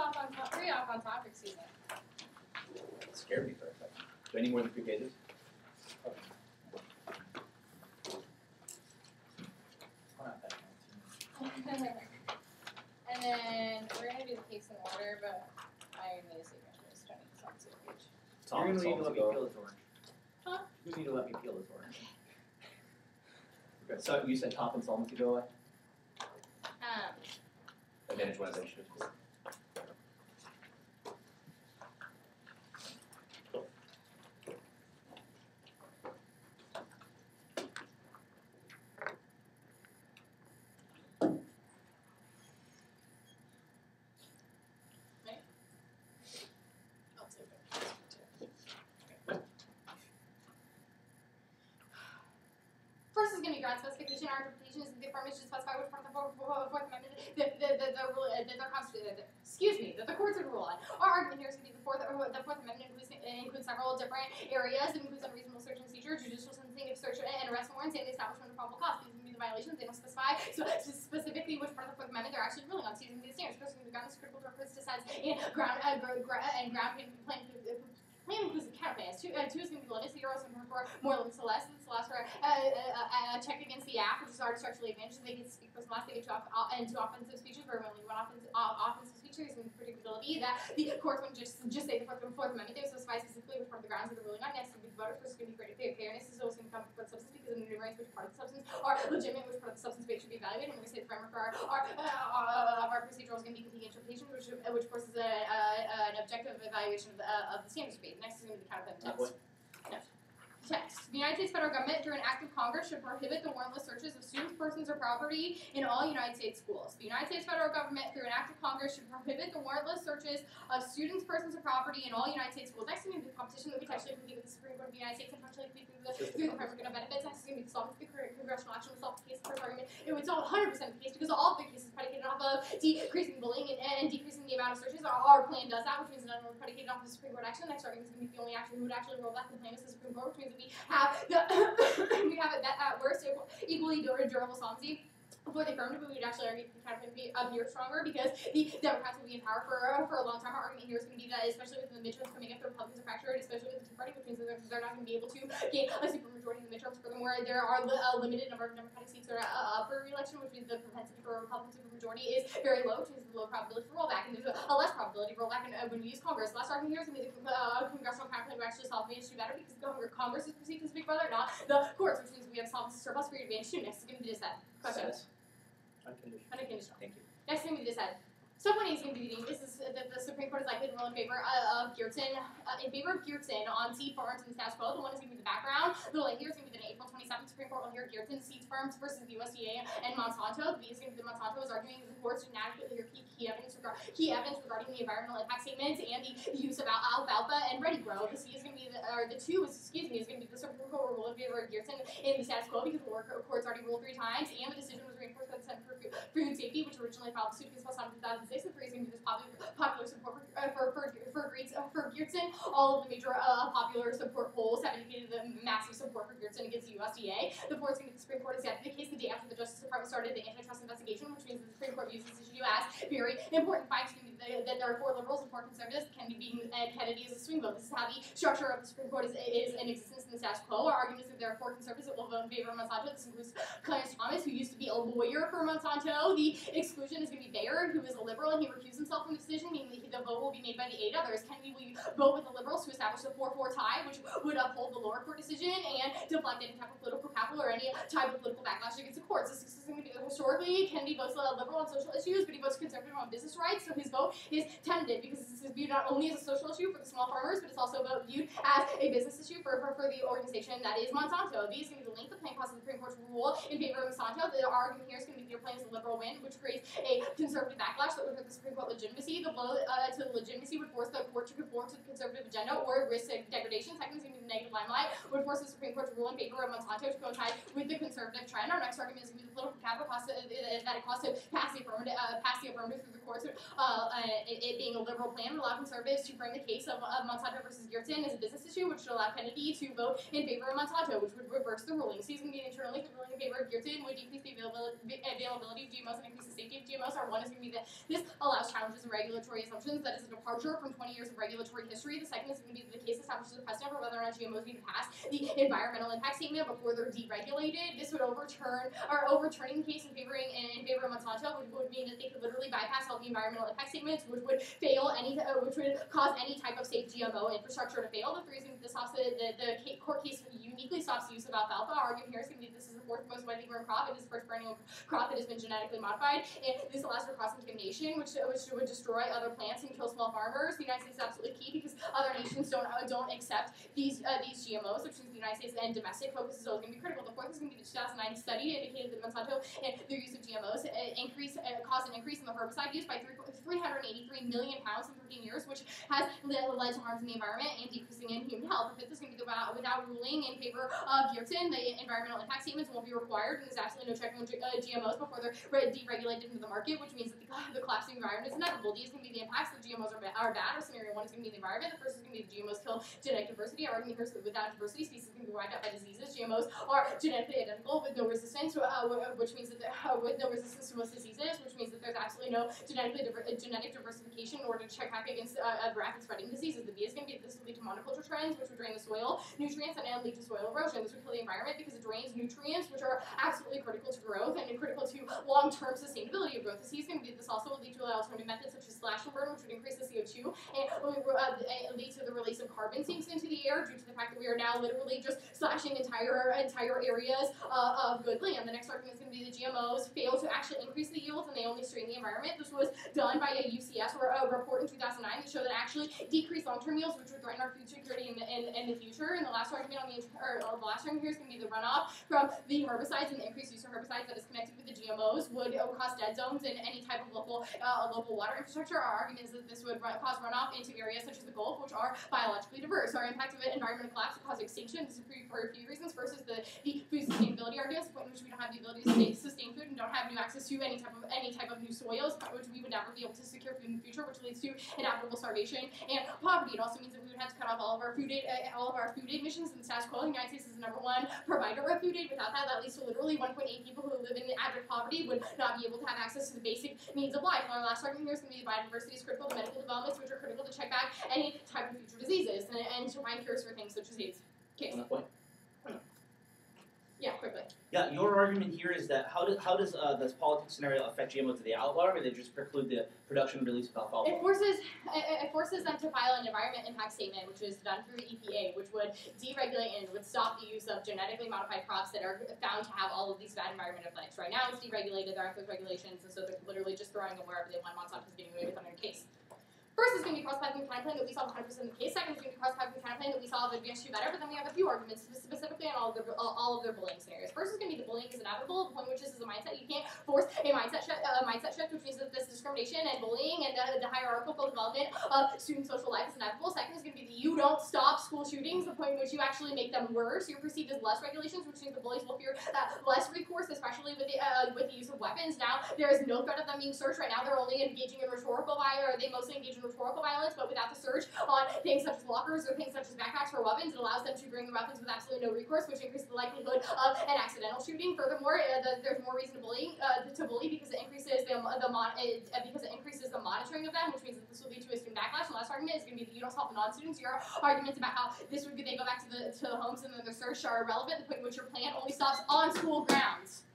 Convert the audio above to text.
off on topic, Susan. It scared me for a second. Do I need more than 3 pages? And then we're going to do the case in order, but I made a statement. I'm just trying to get on the same page. You're going to need to let me peel this orange. Huh? You need to let me peel this orange. Okay. So you said top insolvency go away? Advantage one advantage. First is going to be ground specification. Our interpretation is the affirmation to specify which part of the Fourth Amendment that the courts would rule on. Our argument here is going to be the Fourth Amendment includes several different areas. It includes unreasonable search and seizure, judicial sentencing of search and arrest warrants, and the establishment of probable cause. These are going to be the violations. They don't specify specifically which part of the Fourth Amendment they're actually ruling on. So using these standards, first going to be ground is critical to purpose decides and ground plan includes the counterplans. Two is going to be limited, so you're also going for more limits to less. This allows for a check against the app, which is already structurally advantaged. They can speak first and last. They get into offensive speeches, where only one offensive speech. There's some predictability that the courts wouldn't just say the Fourth Amendment. They would specify specifically which part of the grounds that they're ruling on. Next, the voters first is going to be greater fairness. This is always going to come for the substance because of the enumerates which part of the substance are legitimate, which part of the substance should be evaluated. And we're going to say the framework for our procedural is going to be continuing interpretation, which of course is an objective evaluation of the standards debate. Next is going to be the counterclaim test. No. Text. The United States federal government, through an act of Congress, should prohibit the warrantless searches of students, persons, or property in all United States schools. The United States federal government, through an act of Congress, should prohibit the warrantless searches of students, persons, or property in all United States schools. Next is going to be the competition that we potentially compete with the Supreme Court of the United States and potentially compete through the framework of benefits. Next is going to be the solve the congressional action to solve the case. The first argument, it would solve 100% of the case because all of the cases predicated off of decreasing bullying and decreasing the amount of searches. Our plan does that, which means none of them are predicated off the Supreme Court action. Next argument is going to be the only action who would actually roll back the plan is the Supreme Court, which means that we have we have it at worst equally durable solvency for the affirmative, but we would actually argue that the be appear stronger because the Democrats will be in power for a long time. Our argument here is going to be that, especially with the midterms coming up, the Republicans are fractured, especially with the Tea Party, which means that they're not going to be able to gain a supermajority in the midterms. Furthermore, there are a limited number of Democratic seats that are up for re-election, which means the propensity for a Republican supermajority is very low, which means the low probability for rollback, and there's a less probability of rollback when we use Congress. Last argument here is going to be the congressional counterclaim to actually solve the issue better because Congress is perceived as big brother, not the courts, which means we have solved the surplus for your advantage too. Next is going to be this set. Questions? Unconditional. Thank you. Next thing we just said. Someone is going to be reading this is that the Supreme Court is likely to rule in favor of Geertsen, on seed farms in the status quo. The one is going to be the background. The delay here is going to be the April 27th Supreme Court will hear Geertsen seed farms versus the USDA and Monsanto. The B is going to be the Monsanto is arguing that the courts did not adequately hear key evidence regarding the environmental impact statements and the use of alfalfa and ready grow. The C is going to be the 2 is going to be the Supreme Court will rule in favor of Geertsen in the status quo because the courts already ruled 3 times and the decision was reinforced by the Center for Food Safety, which originally filed the suit against Monsanto in 2006. The 3 is going to be this popular support for Geertsen. All of the major popular support polls have indicated the massive support for Geertsen against the USDA. The 4th is going to be the Supreme Court accepted the case the day after the Justice Department started the antitrust investigation, which means that the Supreme Court views this issue as very important. 5 is going to be that there are 4 liberals and 4 conservatives. Kennedy is a swing vote. This is how the structure of the Supreme Court is in existence in the status quo. Our argument is that there are 4 conservatives that will vote in favor of Monsanto. This includes Clarence Thomas, who used to be a lawyer for Monsanto. The exclusion is going to be Bayer, who is a liberal, and he recused himself from the decision, meaning the vote will be made by the 8 others. Kennedy will vote with the liberals to establish a 4-4 tie, which would uphold the lower court decision and deflect any type of political capital or any type of political backlash against the courts. This is going to be historically Kennedy votes liberal on social issues, but he votes conservative on business rights. So his vote is tentative because this is viewed not only as a social issue for the small farmers, but it's also viewed as a business issue for the organization that is Monsanto. These are going to be the length of plan causes the Supreme Court to rule in favor of Monsanto. The argument here is going to be their plan is a liberal win, which creates a conservative backlash that would hurt the Supreme Court legitimacy. The blow to the legitimacy would force the court to conform to the conservative agenda or risk degradation. Second is going to be the negative limelight, would force the Supreme Court to rule in favor of Monsanto to coincide with the conservative trend. Our next argument is going to be the political capital cost that it costs to pass the affirmative through the courts. It being a liberal plan would allow conservatives to frame the case of Monsanto versus Geertsen as a business issue, which would allow Kennedy to vote in favor of Monsanto, which would reverse the ruling. So he's going to be internally the ruling in favor of Geertsen would decrease the availability of GMOs and increase the safety of GMOs are. One is going to be that this allows challenges and regulatory assumptions. That is a departure from 20 years of regulatory history. The second is going to be the case establishes a precedent for whether or not GMOs need to pass the environmental impact statement before they're deregulated. This would overturning the case in favor of Monsanto, which would mean that they could literally bypass all the environmental impact statements, which would cause any type of safe GMO infrastructure to fail. The reason this stops the court case uniquely stops the use of alfalfa. Our argument here is going to be this is the fourth most widely grown crop. It is the first perennial crop that has been genetically modified, and this allows for cross-contamination, which would destroy other plants and kill small farmers. The United States is absolutely key because other nations don't accept these GMOs, which means the United States and domestic focus is always going to be critical. The fourth is going to be the 2009 study indicated that Monsanto and their use of GMOs caused an increase in the herbicide use by 383 million pounds in 13 years, which has led to harms in the environment and decreasing in human health. The fifth is going to be without ruling in favor of Geerton, the environmental impact statements won't be required, and there's absolutely no checking on GMOs before they're deregulated into the market, which means that the collapsing environment is inevitable. These are going to be the impacts that GMOs are bad, or scenario one is going to be the environment. The first is going to be the GMOs kill genetic diversity. Our argument here is that without diversity, species can be wiped out by diseases. GMOs are genetically identical with no resistance, which means that with no resistance to most diseases, which means that there's absolutely no genetic diversification in order to check back against rapid spreading diseases. The B is going to be this will lead to monoculture trends, which would drain the soil nutrients and lead to soil erosion. This would kill the environment because it drains nutrients, which are absolutely critical to growth and critical to long-term sustainability of growth. The C is going to be this also will lead to alternative methods such as slash and burn, which would increase the CO2 and lead to the release of carbon sinks into the air due to the fact that we are now literally just slashing entire areas of good land. The next argument is going to be the GMOs fail to actually increase the yields and they only strain the environment. This was done by a UCS report in 2009 that showed that actually decreased long-term yields, which would threaten our food security in the future. And the last argument the last argument here is going to be the runoff from the herbicides and the increased use of herbicides that is connected with the GMOs would cause dead zones in any type of local water infrastructure. Our argument is that this would cause runoff into areas such as the Gulf, which are biologically diverse. Our impact of environmental collapse would cause extinction. This is for a few reasons. First is the food sustainability argument, in which we don't have the ability to sustain food and don't have new access to any type of new soils, which we would never be able to secure food in the future, which leads to inevitable starvation and poverty. It also means that we would have to cut off all of our food aid missions in the status quo. The United States is the #1 provider of food aid. Without that leads to literally 1.8 people who live in abject poverty would not be able to have access to the basic needs of life. And our last argument here is going to be biodiversity is critical to medical developments, which are critical to check back any type of future diseases and to find cures for things such as AIDS. Okay. On that point. Yeah, quickly. Yeah, your argument here is that how does this politics scenario affect GMOs? Do they outlaw or do they just preclude the production and release of alfalfa? It forces them to file an environment impact statement, which is done through the EPA, which would deregulate and would stop the use of genetically modified crops that are found to have all of these bad environmental effects. Right now, it's deregulated. There aren't those regulations, and so they're literally just throwing them wherever they want. Monsanto's getting away with under the case. First is going to be cross-pathing counterclaim that we solve 100% of the case. Second is going to be cross-pathing counterclaim that we solve against you better, but then we have a few arguments specifically on all of their bullying scenarios. First is going to be the bullying is inevitable, the point which this is a mindset. You can't force a mindset shift, which means that this discrimination and bullying and the hierarchical development of student social life is inevitable. Second is going to be that you don't stop school shootings, the point in which you actually make them worse. You're perceived as less regulations, which means the bullies will fear less recourse, especially with the use of weapons. Now, there is no threat of them being searched. Right now, they're only engaging in rhetorical violence, or they mostly engage in rhetorical violence, but without the search on things such as lockers or things such as backpacks for weapons, it allows them to bring the weapons with absolutely no recourse, which increases the likelihood of an accidental shooting. Furthermore, there's more reason to bully because it increases the monitoring of them, which means that this will lead to a student backlash. The last argument is going to be that you don't solve the non-students. Your arguments about how this would be they go back to the homes and then they're searched are irrelevant. The point in which your plan only stops on school grounds.